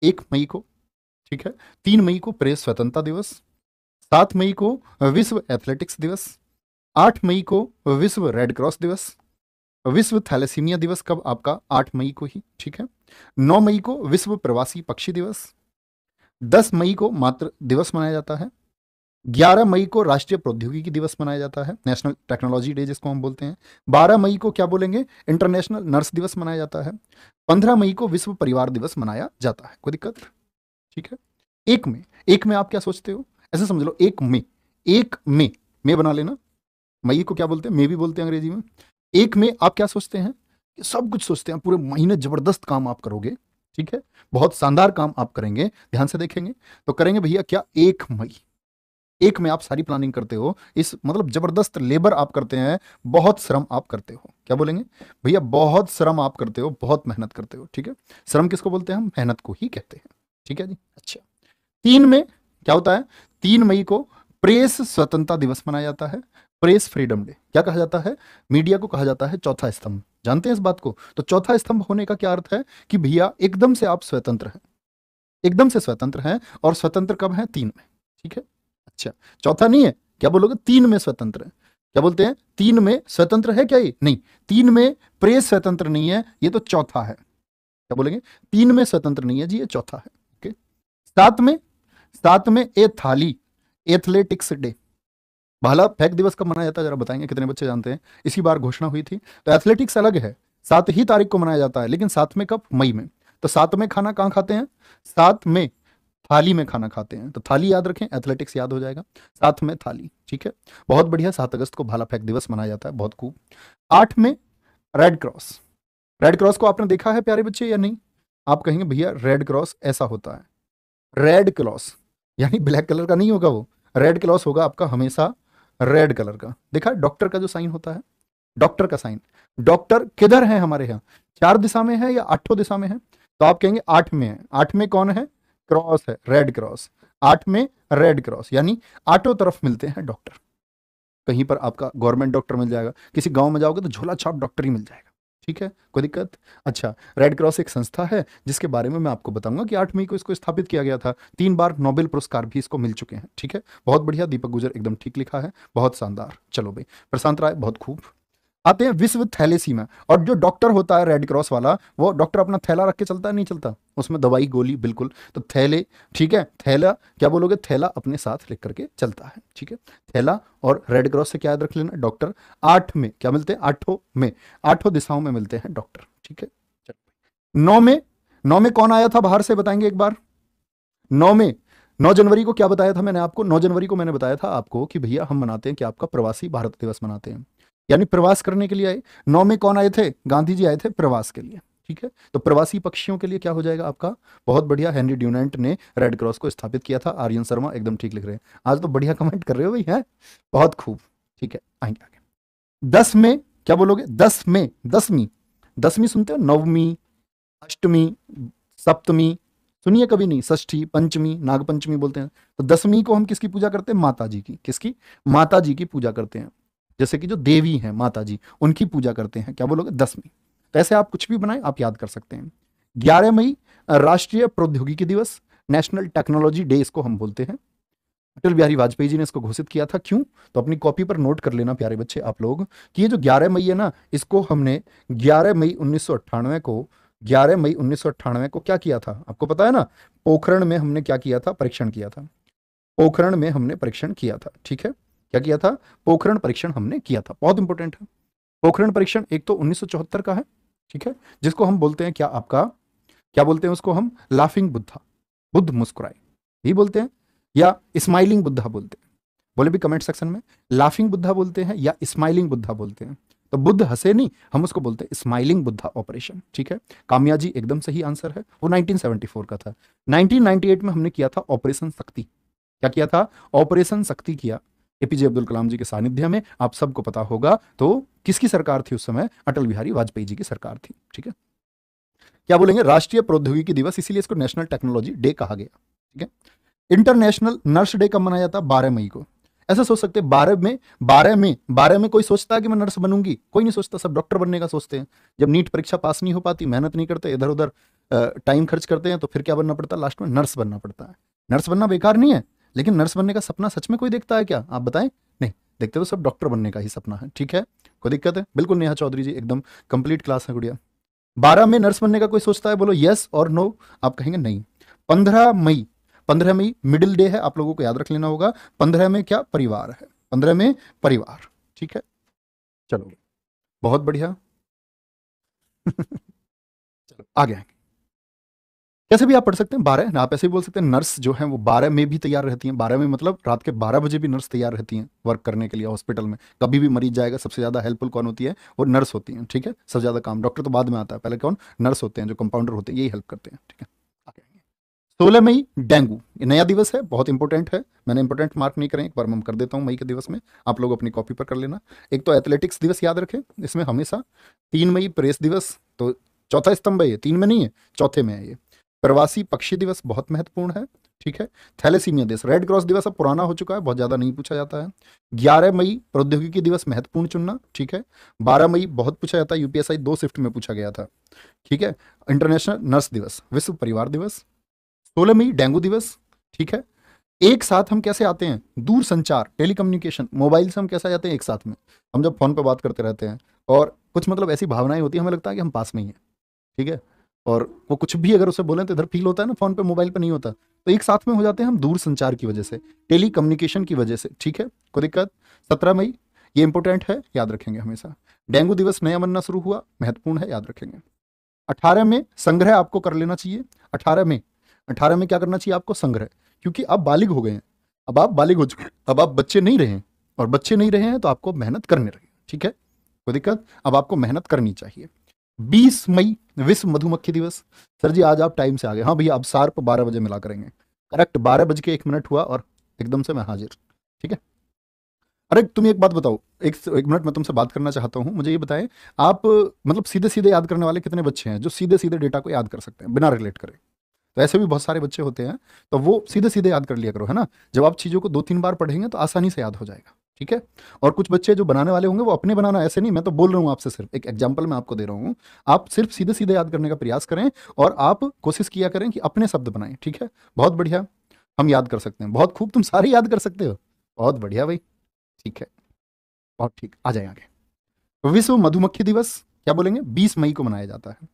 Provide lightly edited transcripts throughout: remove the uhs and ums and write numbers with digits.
1 मई को, ठीक है। 3 मई को प्रेस स्वतंत्रता दिवस, 7 मई को विश्व एथलेटिक्स दिवस, 8 मई को विश्व रेड क्रॉस दिवस, विश्व थैलेसीमिया दिवस कब आपका 8 मई को ही, ठीक है। 9 मई को विश्व प्रवासी पक्षी दिवस, 10 मई को मातृ दिवस मनाया जाता है, 11 मई को राष्ट्रीय प्रौद्योगिकी दिवस मनाया जाता है, नेशनल टेक्नोलॉजी डे जिसको हम बोलते हैं। 12 मई को क्या बोलेंगे, इंटरनेशनल नर्स दिवस मनाया जाता है। 15 मई को विश्व परिवार दिवस मनाया जाता है। कोई दिक्कत, ठीक है। 1 में आप क्या सोचते हो, ऐसे समझ लो 1 में बना लेना, मई को क्या बोलते हैं, मे भी बोलते हैं अंग्रेजी में। 1 में आप क्या सोचते हैं, कि सब कुछ सोचते हैं, पूरे महीने जबरदस्त काम आप करोगे, ठीक है, बहुत शानदार काम आप करेंगे। ध्यान से देखेंगे तो करेंगे भैया क्या, 1 मई। 1 में आप सारी प्लानिंग करते हो, इस मतलब जबरदस्त लेबर आप करते हैं, बहुत श्रम आप करते हो। क्या बोलेंगे भैया, बहुत श्रम आप करते हो, बहुत मेहनत करते हो, ठीक है। श्रम किसको बोलते हैं, हम मेहनत को ही कहते हैं, ठीक है जी। अच्छा, 3 में क्या होता है, 3 मई को प्रेस स्वतंत्रता दिवस मनाया जाता है, प्रेस फ्रीडम डे। क्या कहा जाता है, मीडिया को कहा जाता है चौथा स्तंभ। जानते हैं इस बात को, तो चौथा स्तंभ होने का क्या अर्थ है, कि भैया एकदम से आप स्वतंत्र हैं, एकदम से स्वतंत्र हैं। और स्वतंत्र कब है, 3 में, ठीक है। अच्छा, चौथा नहीं है, क्या बोलोगे, 3 में स्वतंत्र है। क्या बोलते हैं, 3 में स्वतंत्र है क्या, ये नहीं, 3 में प्रेस स्वतंत्र नहीं है, ये तो चौथा है। क्या बोलेंगे, 3 में स्वतंत्र नहीं है जी, ये चौथा है, ओके। 7 में ए थाली एथलेटिक्स डे। भाला फेंक दिवस कब मनाया जाता है, जरा बताएंगे, कितने बच्चे जानते हैं। इसी बार घोषणा हुई थी, तो एथलेटिक्स अलग है, 7 ही तारीख को मनाया जाता है, लेकिन 7 में कब, मई में। तो 7 में खाना कहाँ खाते हैं, 7 में थाली में खाना खाते हैं, तो थाली याद रखें, एथलेटिक्स याद हो जाएगा। 7 में थाली, ठीक है, बहुत बढ़िया। 7 अगस्त को भाला फेंक दिवस मनाया जाता है, बहुत खूब। 8 में रेड क्रॉस। रेड क्रॉस को आपने देखा है प्यारे बच्चे या नहीं, आप कहेंगे भैया रेड क्रॉस ऐसा होता है, रेड क्रॉस यानी ब्लैक कलर का नहीं होगा वो, रेड क्रॉस होगा आपका हमेशा रेड कलर का। देखा डॉक्टर का जो साइन होता है, डॉक्टर का साइन, डॉक्टर किधर है हमारे यहाँ, 4 दिशा में है या 8 दिशा में है, तो आप कहेंगे 8 में है। 8 में कौन है, क्रॉस है, रेड क्रॉस। 8 में रेड क्रॉस यानी 8 तरफ मिलते हैं डॉक्टर। कहीं पर आपका गवर्नमेंट डॉक्टर मिल जाएगा, किसी गांव में जाओगे तो झोला छाप डॉक्टर ही मिल जाएगा, ठीक है, कोई दिक्कत। अच्छा, रेड क्रॉस एक संस्था है जिसके बारे में मैं आपको बताऊंगा कि 8 मई को इसको स्थापित किया गया था। 3 बार नोबेल पुरस्कार भी इसको मिल चुके हैं, ठीक है, बहुत बढ़िया। दीपक गुजर एकदम ठीक लिखा है, बहुत शानदार। चलो भाई, प्रशांत राय बहुत खूब। आते हैं विश्व थैलेसीमिया। और जो डॉक्टर होता है रेड क्रॉस वाला, वो डॉक्टर अपना थैला रख के चलता है, नहीं चलता, उसमें दवाई गोली बिल्कुल, तो थैले, ठीक है, थैला क्या बोलोगे, थैला अपने साथ लेकर करके चलता है, ठीक है। थैला और रेड क्रॉस से क्या याद रख लेना, डॉक्टर। 8 में क्या मिलते हैं, 8 में, 8 दिशाओं में मिलते हैं डॉक्टर, ठीक है। 9 में, 9 में कौन आया था बाहर से, बताएंगे एक बार। 9 में, 9 जनवरी को क्या बताया था मैंने आपको, 9 जनवरी को मैंने बताया था आपको कि भैया हम मनाते हैं कि आपका प्रवासी भारत दिवस मनाते हैं, यानी प्रवास करने के लिए आए। 9 में कौन आए थे, गांधी जी आए थे प्रवास के लिए, ठीक है। तो प्रवासी पक्षियों के लिए क्या हो जाएगा आपका, बहुत बढ़िया, हेनरी ड्यूनेंट ने रेड क्रॉस को स्थापित किया था। आर्यन शर्मा एकदम ठीक लिख रहे हैं, आज तो बढ़िया कमेंट कर रहे हो भाई, है बहुत खूब, ठीक है। आएंगे आगे। 10 में क्या बोलोगे, 10 में, दसवीं, दसवीं सुनते हो, नवमी, अष्टमी, सप्तमी, सुनिए कभी नहीं, षष्ठी, पंचमी, नाग पंचमी बोलते हैं। तो 10वीं को हम किसकी पूजा करते हैं, माता जी की, किसकी, माता जी की पूजा करते हैं। जैसे कि जो देवी हैं माता जी, उनकी पूजा करते हैं, क्या बोलोगे, 10वीं। तो ऐसे आप कुछ भी बनाए आप याद कर सकते हैं। 11 मई राष्ट्रीय प्रौद्योगिकी दिवस, नेशनल टेक्नोलॉजी डे इसको हम बोलते हैं। अटल बिहारी वाजपेयी जी ने इसको घोषित किया था, क्यों, तो अपनी कॉपी पर नोट कर लेना प्यारे बच्चे आप लोग, कि ये जो 11 मई है ना, इसको हमने 11 मई 1998 को, 11 मई 1998 को क्या किया था आपको पता है ना, पोखरण में हमने क्या किया था, परीक्षण किया था। पोखरण में हमने परीक्षण किया था, ठीक है, क्या किया था, पोखरण परीक्षण हमने किया था, बहुत इंपॉर्टेंट है। पोखरण परीक्षण एक तो 1974 का है, ठीक है, जिसको हम बोलते हैं क्या आपका, क्या बोलते हैं उसको हम, लाफिंग बुद्धा, बुद्ध मुस्कुराए, यही बोलते हैं, या स्माइलिंग बुद्धा बोलते हैं। बोले भी कमेंट सेक्शन में, लाफिंग बुद्धा बोलते हैं या स्माइलिंग बुद्धा बोलते हैं। तो बुद्ध हंसे नहीं, हम उसको बोलते हैं स्माइलिंग बुद्धा ऑपरेशन, ठीक है। कामया जी एकदम सही आंसर है, वो 1974 का था। 1998 में हमने किया था ऑपरेशन शक्ति। क्या किया था, ऑपरेशन शक्ति किया, एपीजे अब्दुल कलाम जी के सानिध्य में, आप सबको पता होगा। तो किसकी सरकार थी उस समय, अटल बिहारी वाजपेयी जी की सरकार थी, ठीक है। क्या बोलेंगे, राष्ट्रीय प्रौद्योगिकी दिवस, इसीलिए इसको नेशनल टेक्नोलॉजी डे कहा गया, ठीक है। इंटरनेशनल नर्स डे कब मनाया जाता, 12 मई को। ऐसा सोच सकते हैं 12 में कोई सोचता है कि मैं नर्स बनूंगी, कोई नहीं सोचता, सब डॉक्टर बनने का सोचते हैं। जब नीट परीक्षा पास नहीं हो पाती, मेहनत नहीं करते, इधर उधर टाइम खर्च करते हैं तो फिर क्या बनना पड़ता है, लास्ट में नर्स बनना पड़ता है। नर्स बनना बेकार नहीं है, लेकिन नर्स बनने का सपना सच में कोई देखता है क्या, आप बताएं? नहीं देखते, तो सब डॉक्टर बनने का ही सपना है। ठीक है, कोई दिक्कत है? बिल्कुल नेहा चौधरी जी, एकदम कंप्लीट क्लास है गुड़िया। 12 में नर्स बनने का कोई सोचता है, बोलो यस और नो। आप कहेंगे नहीं। 15 मई, 15 मई मिडिल डे है, आप लोगों को याद रख लेना होगा। 15 में क्या, परिवार है, 15 में परिवार। ठीक है, चलो बहुत बढ़िया। चलो आगे आएंगे। कैसे भी आप पढ़ सकते हैं 12 ना, आप ऐसे भी बोल सकते हैं नर्स जो है वो 12 में भी तैयार रहती हैं। 12 में मतलब रात के 12 बजे भी नर्स तैयार रहती हैं वर्क करने के लिए हॉस्पिटल में। कभी भी मरीज जाएगा, सबसे ज़्यादा हेल्पफुल कौन होती है, वो नर्स होती हैं। ठीक है, सबसे ज़्यादा काम, डॉक्टर तो बाद में आता है, पहले कौन, नर्स होते हैं, जो कंपाउंडर होते हैं, यही हेल्प करते हैं। ठीक है, 16 मई डेंगू, ये नया दिवस है, बहुत इंपॉर्टेंट है। मैंने इंपॉर्टेंट मार्क नहीं करें, एक बार मैं कर देता हूँ मई के दिवस में, आप लोग अपनी कॉपी पर कर लेना। एक तो एथलेटिक्स दिवस याद रखें इसमें हमेशा। 3 मई प्रेस दिवस, तो चौथा स्तंभ है ये, 3 में नहीं है, चौथे में है ये। प्रवासी पक्षी दिवस बहुत महत्वपूर्ण है। ठीक है, थैलेसीमिया दिवस, रेड क्रॉस दिवस अब पुराना हो चुका है, बहुत ज़्यादा नहीं पूछा जाता है। 11 मई प्रौद्योगिकी दिवस, महत्वपूर्ण चुनना। ठीक है, 12 मई बहुत पूछा जाता है, यूपीएसआई 2 शिफ्ट में पूछा गया था। ठीक है, इंटरनेशनल नर्स दिवस, विश्व परिवार दिवस। 16 मई डेंगू दिवस। ठीक है, एक साथ हम कैसे आते हैं, दूर संचार, टेलीकम्युनिकेशन, मोबाइल से हम कैसे आ जाते हैं एक साथ में, हम जब फोन पे बात करते रहते हैं और कुछ मतलब ऐसी भावनाएं होती है, हमें लगता है कि हम पास में ही हैं। ठीक है, और वो कुछ भी अगर उसे बोलें तो इधर फील होता है ना, फोन पे मोबाइल पे नहीं होता। तो एक साथ में हो जाते हैं हम दूर संचार की वजह से, टेली कम्युनिकेशन की वजह से। ठीक है, कोई दिक्कत? 17 मई, ये इंपॉर्टेंट है, याद रखेंगे हमेशा। डेंगू दिवस नया बनना शुरू हुआ, महत्वपूर्ण है, याद रखेंगे। 18 में संग्रह आपको कर लेना चाहिए। 18 में, 18 में क्या करना चाहिए आपको, संग्रह, क्योंकि आप बालिग हो गए हैं, अब आप बालिग हो चुके हैं, अब आप बच्चे नहीं रहे हैं, और बच्चे नहीं रहे हैं तो आपको मेहनत करने रहे। ठीक है, कोई दिक्कत? अब आपको मेहनत करनी चाहिए। 20 मई विश्व मधुमक्खी दिवस। सर जी आज आप टाइम से आ गए, हाँ भैया, अब शार्प 12 बजे मिला करेंगे, करेक्ट 12 बज के 1 मिनट हुआ और एकदम से मैं हाजिर। ठीक है, अरे तुम एक बात बताओ, एक मिनट मैं तुमसे बात करना चाहता हूँ, मुझे ये बताएं, आप मतलब सीधे सीधे याद करने वाले कितने बच्चे हैं जो सीधे सीधे डेटा को याद कर सकते हैं बिना रिलेट करे? तो ऐसे भी बहुत सारे बच्चे होते हैं, तो वो सीधे सीधे याद कर लिया करो, है ना। जब आप चीज़ों को 2-3 बार पढ़ेंगे तो आसानी से याद हो जाएगा। ठीक है, और कुछ बच्चे जो बनाने वाले होंगे वो अपने बनाना, ऐसे नहीं, मैं तो बोल रहा हूँ आपसे, सिर्फ एक एग्जाम्पल मैं आपको दे रहा हूँ। आप सिर्फ सीधे सीधे याद करने का प्रयास करें और आप कोशिश किया करें कि अपने शब्द बनाएं। ठीक है, बहुत बढ़िया, हम याद कर सकते हैं, बहुत खूब, तुम सारे याद कर सकते हो, बहुत बढ़िया भाई। ठीक है, बहुत ठीक, आ जाए आगे। विश्व मधुमक्खी दिवस क्या बोलेंगे, 20 मई को मनाया जाता है।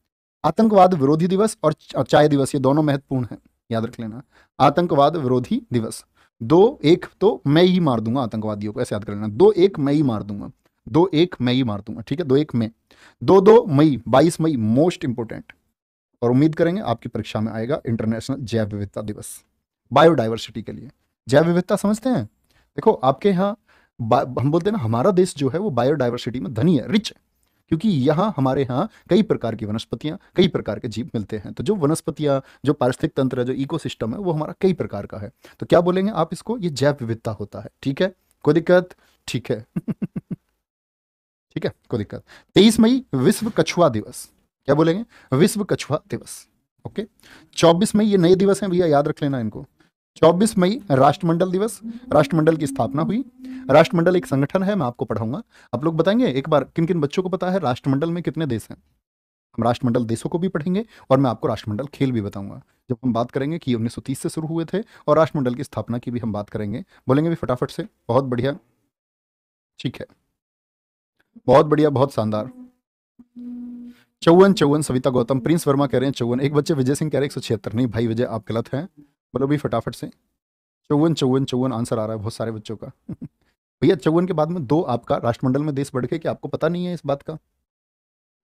आतंकवाद विरोधी दिवस और चाय दिवस, ये दोनों महत्वपूर्ण है, याद रख लेना। आतंकवाद विरोधी दिवस, 2-1 तो मैं ही मार दूंगा आतंकवादियों को, ऐसे याद कर लेना, 2-1 मैं ही मार दूंगा, 2-1 मैं ही मार दूंगा। ठीक है, 2-1 में, 2-2 मई, 22 मई मोस्ट इंपोर्टेंट, और उम्मीद करेंगे आपकी परीक्षा में आएगा, इंटरनेशनल जैव विविधता दिवस, बायोडाइवर्सिटी के लिए। जैव विविधता समझते हैं? देखो आपके यहाँ हम बोलते हैं ना, हमारा देश जो है वो बायोडाइवर्सिटी में धनी है, रिच है, क्योंकि यहाँ हमारे यहाँ कई प्रकार की वनस्पतियाँ, कई प्रकार के जीव मिलते हैं। तो जो वनस्पतियाँ, जो पारिस्थितिक तंत्र है, जो इकोसिस्टम है, वो हमारा कई प्रकार का है। तो क्या बोलेंगे आप इसको, ये जैव विविधता होता है। ठीक है, कोई दिक्कत? ठीक है। ठीक है, कोई दिक्कत? 23 मई विश्व कछुआ दिवस, क्या बोलेंगे, विश्व कछुआ दिवस। ओके, 24 मई, ये नए दिवस हैं भैया, याद रख लेना इनको। 24 मई राष्ट्रमंडल दिवस, राष्ट्रमंडल की स्थापना हुई। राष्ट्रमंडल एक संगठन है, मैं आपको पढ़ाऊंगा, आप लोग बताएंगे एक बार किन किन बच्चों को पता है राष्ट्रमंडल में कितने देश हैं। हम राष्ट्रमंडल देशों को भी पढ़ेंगे और मैं आपको राष्ट्रमंडल खेल भी बताऊंगा, जब हम बात करेंगे कि 1930 से शुरू हुए थे, और राष्ट्रमंडल की स्थापना की भी हम बात करेंगे। बोलेंगे भी फटाफट से, बहुत बढ़िया। ठीक है, बहुत बढ़िया, बहुत शानदार। 54, सविता गौतम, प्रिंस वर्मा कह रहे हैं 54, एक बच्चे विजय सिंह कह रहे हैं 176, नहीं भाई विजय आप गलत हैं, बोलो भी फटाफट से। 54 आंसर आ रहा है बहुत सारे बच्चों का। भैया 54 के बाद में 2 आपका राष्ट्रमंडल में देश बढ़ गए, कि आपको पता नहीं है इस बात का?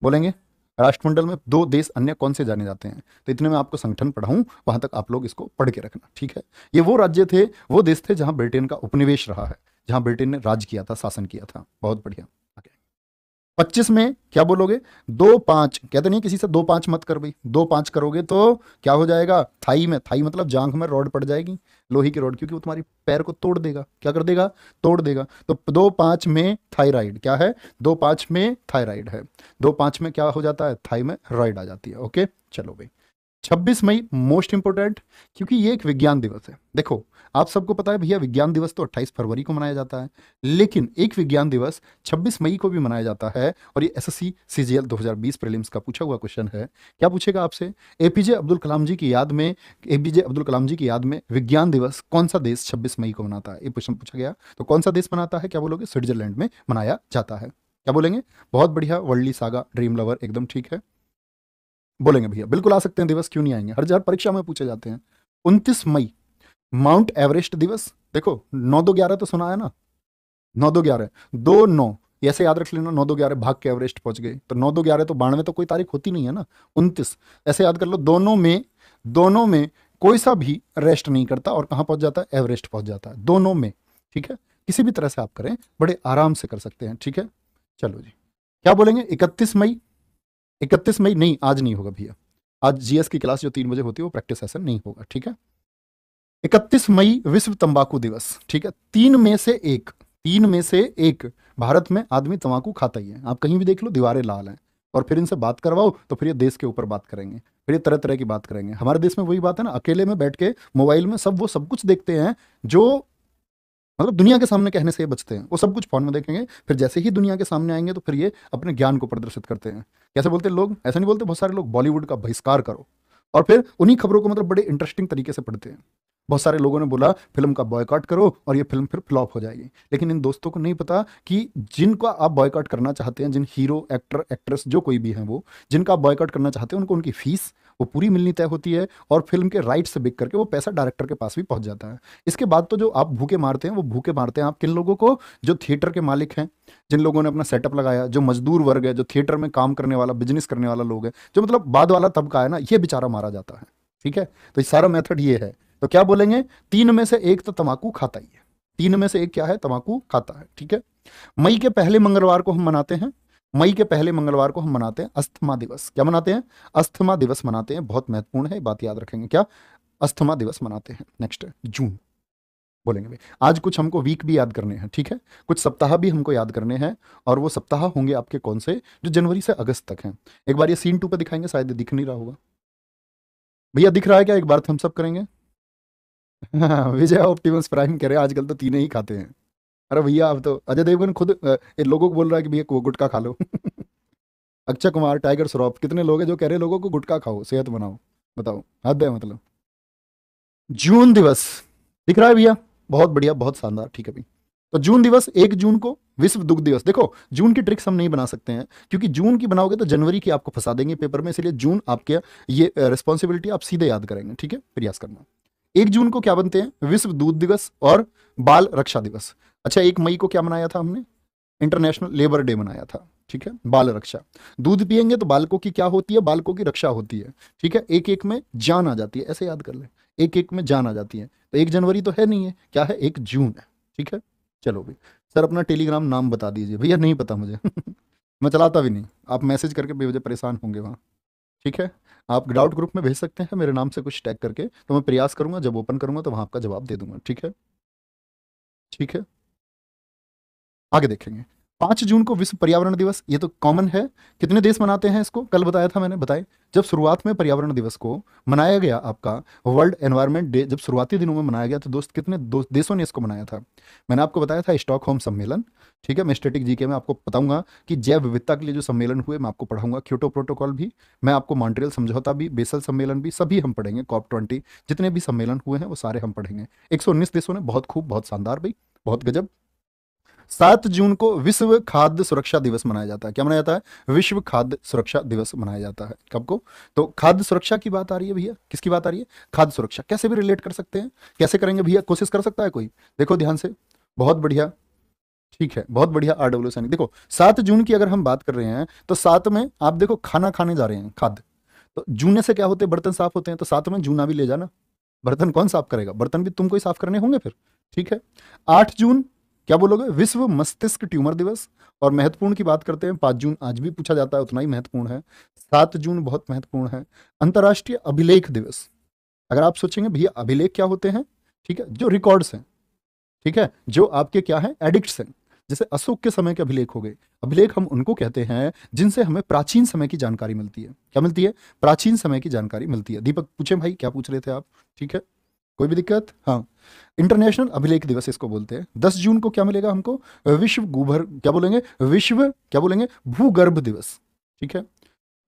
बोलेंगे राष्ट्रमंडल में 2 देश अन्य कौन से जाने जाते हैं? तो इतने में आपको संगठन पढ़ाऊं, वहां तक आप लोग इसको पढ़ के रखना। ठीक है, ये वो राज्य थे, वो देश थे जहां ब्रिटेन का उपनिवेश रहा है, जहां ब्रिटेन ने राज किया था, शासन किया था। बहुत बढ़िया। 25 में क्या बोलोगे, 2-5, कहते नहीं किसी से 2-5 मत कर भाई, 2-5 करोगे तो क्या हो जाएगा, थाई में, थाई मतलब जांघ में रॉड पड़ जाएगी, लोहे की रॉड, क्योंकि वो तुम्हारी पैर को तोड़ देगा, क्या कर देगा, तोड़ देगा। तो 2-5 में थायराइड क्या है, 2-5 में थायराइड है, 2-5 में क्या हो जाता है, थाई में रॉइड आ जाती है। ओके, चलो भाई, 26 मई मोस्ट इंपोर्टेंट, क्योंकि ये एक विज्ञान दिवस है। देखो, आप सबको पता है भैया, विज्ञान दिवस तो 28 फरवरी को मनाया जाता है, लेकिन एक विज्ञान दिवस 26 मई को भी मनाया जाता है। और ये एसएससी सीजीएल 2020 प्रीलिम्स का पूछा हुआ क्वेश्चन है। क्या पूछेगा आपसे? एपीजे अब्दुल कलाम जी की याद में, एपीजे अब्दुल कलाम जी की याद में विज्ञान दिवस कौन सा देश 26 मई को मनाता है? ये क्वेश्चन पूछा गया। तो कौन सा देश मनाता है? क्या बोलोगे? स्विट्जरलैंड में मनाया जाता है। क्या बोलेंगे? बहुत बढ़िया, वर्ल्डली सागा, ड्रीम लवर, एकदम ठीक है। बोलेंगे भैया बिल्कुल आ सकते हैं दिवस, क्यों नहीं आएंगे, हर हजार परीक्षा में पूछे जाते हैं। 29 मई माउंट एवरेस्ट दिवस। देखो 9-2-11 तो सुना है ना, 9-2-11, 2-9, ऐसे याद रख लेना, 9-2-11 भाग के एवरेस्ट पहुंच गए, तो 9-2-11 तो 92 तो कोई तारीख होती नहीं है ना, 29 ऐसे याद कर लो। दोनों में कोई सा भी रेस्ट नहीं करता और कहां पहुंच जाता है? एवरेस्ट पहुंच जाता है, दोनों में। ठीक है, किसी भी तरह से आप करें, बड़े आराम से कर सकते हैं। ठीक है, चलो जी, क्या बोलेंगे? 31 मई, 31 मई नहीं, आज नहीं होगा भैया, आज जीएस की क्लास जो 3 बजे होती है वो प्रैक्टिस सेशन नहीं होगा। ठीक है, 31 मई विश्व तंबाकू दिवस। ठीक है, 3 में से एक भारत में आदमी तंबाकू खाता ही है। आप कहीं भी देख लो, दीवारें लाल हैं। और फिर इनसे बात करवाओ तो फिर ये देश के ऊपर बात करेंगे, फिर ये तरह तरह की बात करेंगे। हमारे देश में वही बात है ना, अकेले में बैठ के मोबाइल में वो सब कुछ देखते हैं जो मतलब दुनिया के सामने कहने से ये बचते हैं। वो सब कुछ फोन में देखेंगे, फिर जैसे ही दुनिया के सामने आएंगे तो फिर ये अपने ज्ञान को प्रदर्शित करते हैं। कैसे बोलते हैं लोग? ऐसा नहीं बोलते बहुत सारे लोग, बॉलीवुड का बहिष्कार करो, और फिर उन्हीं खबरों को मतलब बड़े इंटरेस्टिंग तरीके से पढ़ते हैं। बहुत सारे लोगों ने बोला फिल्म का बॉयकॉट करो और ये फिल्म फिर फ्लॉप हो जाएगी। लेकिन इन दोस्तों को नहीं पता कि जिनको आप बॉयकॉट करना चाहते हैं, जिन हीरो, एक्टर, एक्ट्रेस जो कोई भी हैं, वो जिनका आप बॉयकॉट करना चाहते हैं, उनको उनकी फीस वो पूरी मिलनी तय होती है, और फिल्म के राइट से बिक करके वो पैसा डायरेक्टर के पास भी पहुंच जाता है। इसके बाद तो जो आप भूखे मारते हैं, वो भूखे मारते हैं आप किन लोगों को? जो थिएटर के मालिक हैं, जिन लोगों ने अपना सेटअप लगाया, जो मजदूर वर्ग है, जो थिएटर में काम करने वाला, बिजनेस करने वाला लोग है, जो मतलब बाद वाला तबका है ना, ये बेचारा मारा जाता है। ठीक है, तो ये सारा मेथड ये है। तो क्या बोलेंगे? 3 में से एक तो तंबाकू खाता ही है। 3 में से एक क्या है? तंबाकू खाता है। ठीक है, मई के पहले मंगलवार को हम मनाते हैं, मई के पहले मंगलवार को हम मनाते हैं अस्थमा दिवस। क्या मनाते हैं? अस्थमा दिवस मनाते हैं। बहुत महत्वपूर्ण है, बात याद रखेंगे। क्या? अस्थमा दिवस मनाते हैं। नेक्स्ट जून, बोलेंगे भाई आज कुछ हमको वीक भी याद करने हैं। ठीक है, कुछ सप्ताह भी हमको याद करने हैं, और वो सप्ताह होंगे आपके कौन से? जो जनवरी से अगस्त तक हैं। एक बार ये सीन 2 पे दिखाएंगे, शायद ये दिख नहीं रहा होगा। भैया दिख रहा है क्या? एक बार थम्स अप करेंगे। विजय ऑप्टिमस प्राइम कह रहे हैं आजकल तो तीनों ही खाते हैं। अरे भैया अब तो अजय देवगन खुद ये लोगों को बोल रहा है कि भैया को गुटखा खा लो। अक्षय कुमार, टाइगर श्रॉफ, कितने लोग हैं जो कह रहे हैं लोगों को गुटखा खाओ, सेहत बनाओ। बताओ, हद है मतलब। जून दिवस दिख रहा है भैया? बहुत बढ़िया, बहुत शानदार। ठीक है भाई, तो जून दिवस 1 जून को विश्व दुग्ध दिवस। देखो जून की ट्रिक्स हम नहीं बना सकते हैं, क्योंकि जून की बनाओगे तो जनवरी की आपको फंसा देंगे पेपर में, इसलिए जून आपके ये रिस्पॉन्सिबिलिटी आप सीधे याद करेंगे। ठीक है, प्रयास करना। 1 जून को क्या बनते हैं? विश्व दूध दिवस और बाल रक्षा दिवस। अच्छा, 1 मई को क्या मनाया था हमने? इंटरनेशनल लेबर डे मनाया था। ठीक है, बाल रक्षा। दूध पिएंगे तो बालकों की क्या होती है? बालकों की रक्षा होती है। ठीक है, एक एक में जान आ जाती है, ऐसे याद कर ले, एक एक में जान आ जाती है। तो 1 जनवरी तो है नहीं है, क्या है? 1 जून है। ठीक है, चलो भाई, सर अपना टेलीग्राम नाम बता दीजिए। भैया नहीं पता मुझे। मैं चलाता भी नहीं, आप मैसेज करके मुझे परेशान होंगे वहाँ। ठीक है, आप डाउट ग्रुप में भेज सकते हैं मेरे नाम से कुछ टैग करके, तो मैं प्रयास करूंगा जब ओपन करूंगा तो वहां आपका जवाब दे दूंगा। ठीक है, ठीक है, आगे देखेंगे। 5 जून को विश्व पर्यावरण दिवस, ये तो कॉमन है। कितने देश मनाते हैं इसको? कल बताया था मैंने, बताए जब शुरुआत में पर्यावरण दिवस को मनाया गया, आपका वर्ल्ड एनवायरनमेंट डे जब शुरुआती दिनों में मनाया गया, तो दोस्त कितने देशों ने इसको मनाया था? मैंने आपको बताया था स्टॉकहोम सम्मेलन। ठीक है, मैं स्टैटिक जीके में आपको बताऊंगा कि जैव विविधता के लिए जो सम्मेलन हुए, मैं आपको पढ़ाऊंगा। क्योटो प्रोटोकॉल भी, मैं आपको मॉन्ट्रियल समझौता भी, बेसल सम्मेलन भी, सभी हम पढ़ेंगे। COP20 जितने भी सम्मेलन हुए हैं वो सारे हम पढ़ेंगे। 119 देशों ने, बहुत खूब, बहुत शानदार भाई, बहुत गजब। 7 जून को विश्व खाद्य सुरक्षा दिवस मनाया जाता है। क्या मनाया जाता है? विश्व खाद्य सुरक्षा दिवस मनाया जाता है। कब को? तो खाद्य सुरक्षा की बात आ रही है भैया, किसकी बात आ रही है? खाद्य सुरक्षा। कैसे भी रिलेट कर सकते हैं, कैसे करेंगे भैया? कोशिश कर सकता है कोई? देखो ध्यान से, बहुत बढ़िया। ठीक है, बहुत बढ़िया। RW सैनिक, देखो 7 जून की अगर हम बात कर रहे हैं तो 7 में आप देखो खाना खाने जा रहे हैं, खाद्य। तो जूने से क्या होते हैं? बर्तन साफ होते हैं, तो 7 में जूना भी ले जाना। बर्तन कौन साफ करेगा? बर्तन भी तुमको ही साफ करने होंगे फिर। ठीक है, 8 जून क्या बोलोगे? विश्व मस्तिष्क ट्यूमर दिवस। और महत्वपूर्ण की बात करते हैं, 5 जून आज भी पूछा जाता है, उतना ही महत्वपूर्ण है। 7 जून बहुत महत्वपूर्ण है, अंतर्राष्ट्रीय अभिलेख दिवस। अगर आप सोचेंगे भैया अभिलेख क्या होते हैं, ठीक है, जो रिकॉर्ड्स हैं, ठीक है, जो आपके क्या है? एडिक्ट्स हैं, जैसे अशोक के समय के अभिलेख हो गए। अभिलेख हम उनको कहते हैं जिनसे हमें प्राचीन समय की जानकारी मिलती है। क्या मिलती है? प्राचीन समय की जानकारी मिलती है। दीपक पूछे भाई, क्या पूछ रहे थे आप? ठीक है, कोई भी दिक्कत? हाँ, इंटरनेशनल अभिलेख दिवस इसको बोलते हैं। 10 जून को क्या मिलेगा हमको? विश्व भूभर क्या बोलेंगे, विश्व क्या बोलेंगे, भूगर्भ दिवस। ठीक है,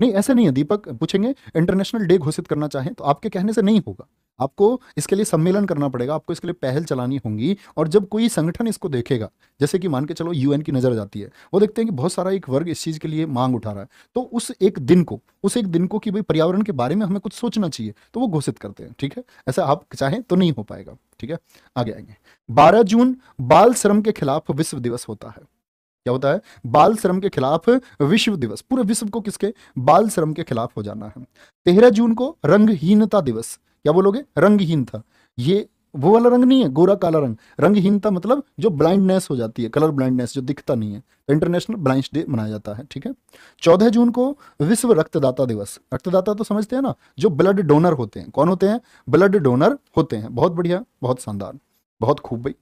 नहीं ऐसे नहीं है, दीपक पूछेंगे इंटरनेशनल डे घोषित करना चाहें तो आपके कहने से नहीं होगा, आपको इसके लिए सम्मेलन करना पड़ेगा, आपको इसके लिए पहल चलानी होगी। और जब कोई संगठन इसको देखेगा, जैसे कि मान के चलो यूएन की नजर जाती है, वो देखते हैं कि बहुत सारा एक वर्ग इस चीज के लिए मांग उठा रहा है, तो उस एक दिन को कि भाई पर्यावरण के बारे में हमें कुछ सोचना चाहिए, तो वो घोषित करते हैं। ठीक है, ऐसा आप चाहें तो नहीं हो पाएगा। ठीक है, आगे आएंगे। 12 जून बाल श्रम के खिलाफ विश्व दिवस होता है। क्या होता है? बाल श्रम के खिलाफ विश्व दिवस। पूरे विश्व को किसके? बाल श्रम के खिलाफ हो जाना है। 13 जून को रंगहीनता दिवस। क्या बोलोगे? रंगहीनता। ये वो वाला रंग नहीं है, गोरा काला रंग। रंगहीनता मतलब जो ब्लाइंडनेस हो जाती है, कलर ब्लाइंडनेस, जो दिखता नहीं है, तो इंटरनेशनल ब्लाइंड्स डे मनाया जाता है। ठीक है, 14 जून को विश्व रक्तदाता दिवस। रक्तदाता तो समझते हैं ना, जो ब्लड डोनर होते हैं। कौन होते हैं? ब्लड डोनर होते हैं। बहुत बढ़िया, बहुत शानदार, बहुत खूब भाई।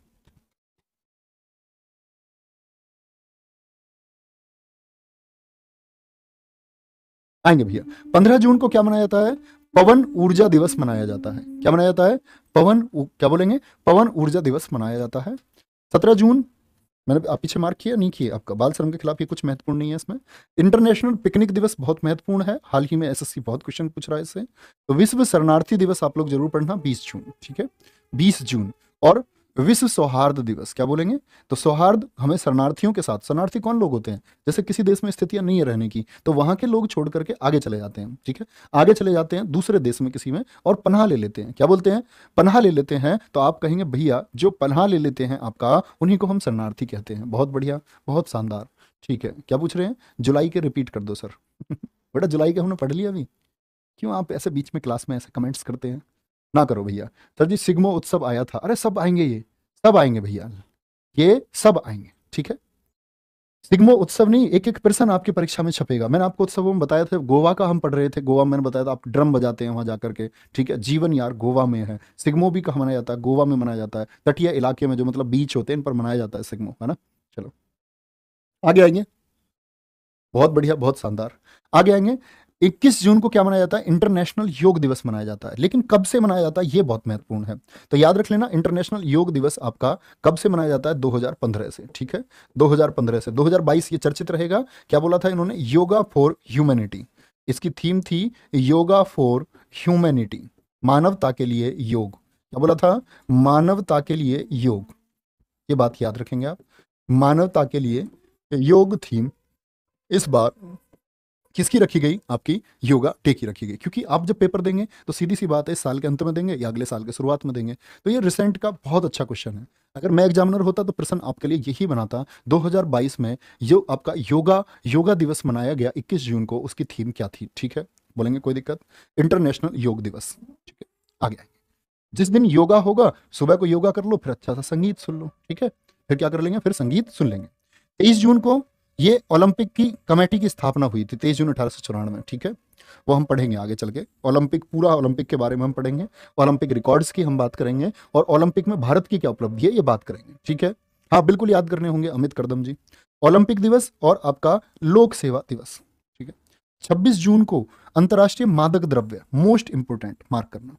आएंगे भैया। 15 जून को क्या मनाया जाता है? पवन ऊर्जा दिवस मनाया जाता है। क्या मनाया जाता है? क्या बोलेंगे? पवन ऊर्जा दिवस मनाया जाता है। 17 जून, मैंने आप पीछे मार्क किया नहीं किया? आपका बाल श्रम के खिलाफ ये कुछ महत्वपूर्ण नहीं है इसमें। इंटरनेशनल पिकनिक दिवस बहुत महत्वपूर्ण है, हाल ही में एसएससी बहुत क्वेश्चन पूछ रहा है इससे। तो विश्व शरणार्थी दिवस आप लोग जरूर पढ़ना, 20 जून। ठीक है, 20 जून। और विश्व सौहार्द दिवस। क्या बोलेंगे? तो सौहार्द हमें शरणार्थियों के साथ, शरणार्थी कौन लोग होते हैं? जैसे किसी देश में स्थितियां नहीं है रहने की, तो वहां के लोग छोड़ करके आगे चले जाते हैं। ठीक है, आगे चले जाते हैं दूसरे देश में किसी में, और पनाह ले लेते हैं। क्या बोलते हैं? पनाह ले लेते हैं। तो आप कहेंगे भैया जो पनाह ले लेते हैं आपका, उन्हीं को हम शरणार्थी कहते हैं। बहुत बढ़िया, बहुत शानदार। ठीक है, क्या पूछ रहे हैं? जुलाई के रिपीट कर दो सर। बेटा जुलाई के हमने पढ़ लिया अभी, क्यों आप ऐसे बीच में क्लास में ऐसे कमेंट्स करते हैं? ना करो भैया। सर जी सिग्मो उत्सव आया था। अरे सब आएंगे, ये सब आएंगे भैया, ये सब आएंगे। ठीक है, सिग्मो उत्सव नहीं, एक एक प्रश्न आपकी परीक्षा में छपेगा। मैंने आपको उत्सवों में बताया था, गोवा का हम पढ़ रहे थे, गोवा में मैंने बताया था आप ड्रम बजाते हैं वहां जाकर के। ठीक है, जीवन यार गोवा में है। सिग्मो भी कहाँ मनाया जाता है? गोवा में मनाया जाता है, तटीय इलाके में, जो मतलब बीच होते हैं, इन पर मनाया जाता है सिग्मो, है ना। चलो आगे आएंगे। बहुत बढ़िया, बहुत शानदार। आगे आएंगे। 21 जून को क्या मनाया जाता है? इंटरनेशनल योग दिवस मनाया जाता है। लेकिन कब से मनाया जाता है ये बहुत महत्वपूर्ण है, तो याद रख लेना। इंटरनेशनल योग दिवस आपका कब से मनाया जाता है? 2015 से। ठीक है, 2015 से 2022 ये चर्चित रहेगा। क्या बोला था इन्होंने? Yoga for humanity. इसकी थीम थी योगा फॉर ह्यूमैनिटी, मानवता के लिए योग। क्या बोला था? मानवता के लिए योग। ये बात याद रखेंगे आप, मानवता के लिए योग थीम इस बार किसकी रखी गई? आपकी योगा डे की रखी गई। क्योंकि आप जब पेपर देंगे तो सीधी सी बात है, इस साल के अंत में देंगे या अगले साल के शुरुआत में देंगे, तो ये रिसेंट का बहुत अच्छा क्वेश्चन है। अगर मैं एग्जामिनर होता तो प्रश्न आपके लिए यही बनाता, 2022 में जो आपका योगा योगा दिवस मनाया गया 21 जून को, उसकी थीम क्या थी? ठीक है, बोलेंगे कोई दिक्कत? इंटरनेशनल योग दिवस। ठीक है, आगे आएंगे। जिस दिन योगा होगा सुबह को योगा कर लो, फिर अच्छा सा संगीत सुन लो। ठीक है, फिर क्या कर लेंगे? फिर संगीत सुन लेंगे। 23 जून को ये ओलंपिक की कमेटी की स्थापना हुई थी, 23 जून 1894 में। ठीक है, वो हम पढ़ेंगे आगे चल के। ओलंपिक, पूरा ओलंपिक के बारे में हम पढ़ेंगे, ओलंपिक रिकॉर्ड्स की हम बात करेंगे, और ओलंपिक में भारत की क्या उपलब्धि है ये बात करेंगे। ठीक है, हाँ बिल्कुल याद करने होंगे अमित करदम जी। ओलंपिक दिवस और आपका लोक सेवा दिवस। ठीक है, 26 जून को अंतर्राष्ट्रीय मादक द्रव्य, मोस्ट इंपोर्टेंट मार्क करना,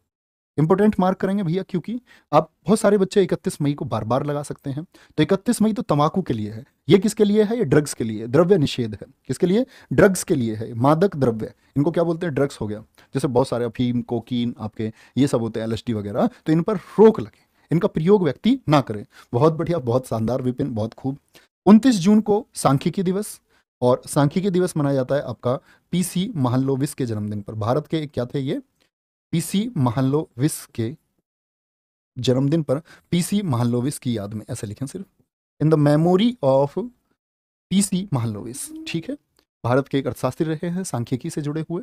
इंपोर्टेंट मार्क करेंगे भैया, क्योंकि आप बहुत सारे बच्चे 31 मई को बार बार लगा सकते हैं। तो 31 मई तो तंबाकू के लिए है, ये किसके लिए है? ये ड्रग्स के लिए, द्रव्य निषेध है। किसके लिए? ड्रग्स के लिए है। मादक द्रव्य, इनको क्या बोलते हैं? ड्रग्स हो गया। जैसे बहुत सारे अफीम, कोकीन, आपके ये सब होते हैं, एलएसडी वगैरह, तो इन पर रोक लगे, इनका प्रयोग व्यक्ति ना करे। बहुत बढ़िया, बहुत शानदार विपिन, बहुत खूब। 29 जून को सांख्यिकी दिवस, और सांख्यिकी दिवस मनाया जाता है आपका पीसी महालनोबिस के जन्मदिन पर। भारत के क्या थे ये? पीसी महालनोबिस के जन्मदिन पर, पीसी महालनोबिस की याद में, ऐसे लिखें सिर्फ, in the memory of PC Mahalanobis. ठीक है, भारत के एक अर्थशास्त्री रहे हैं, सांख्यिकी से जुड़े हुए।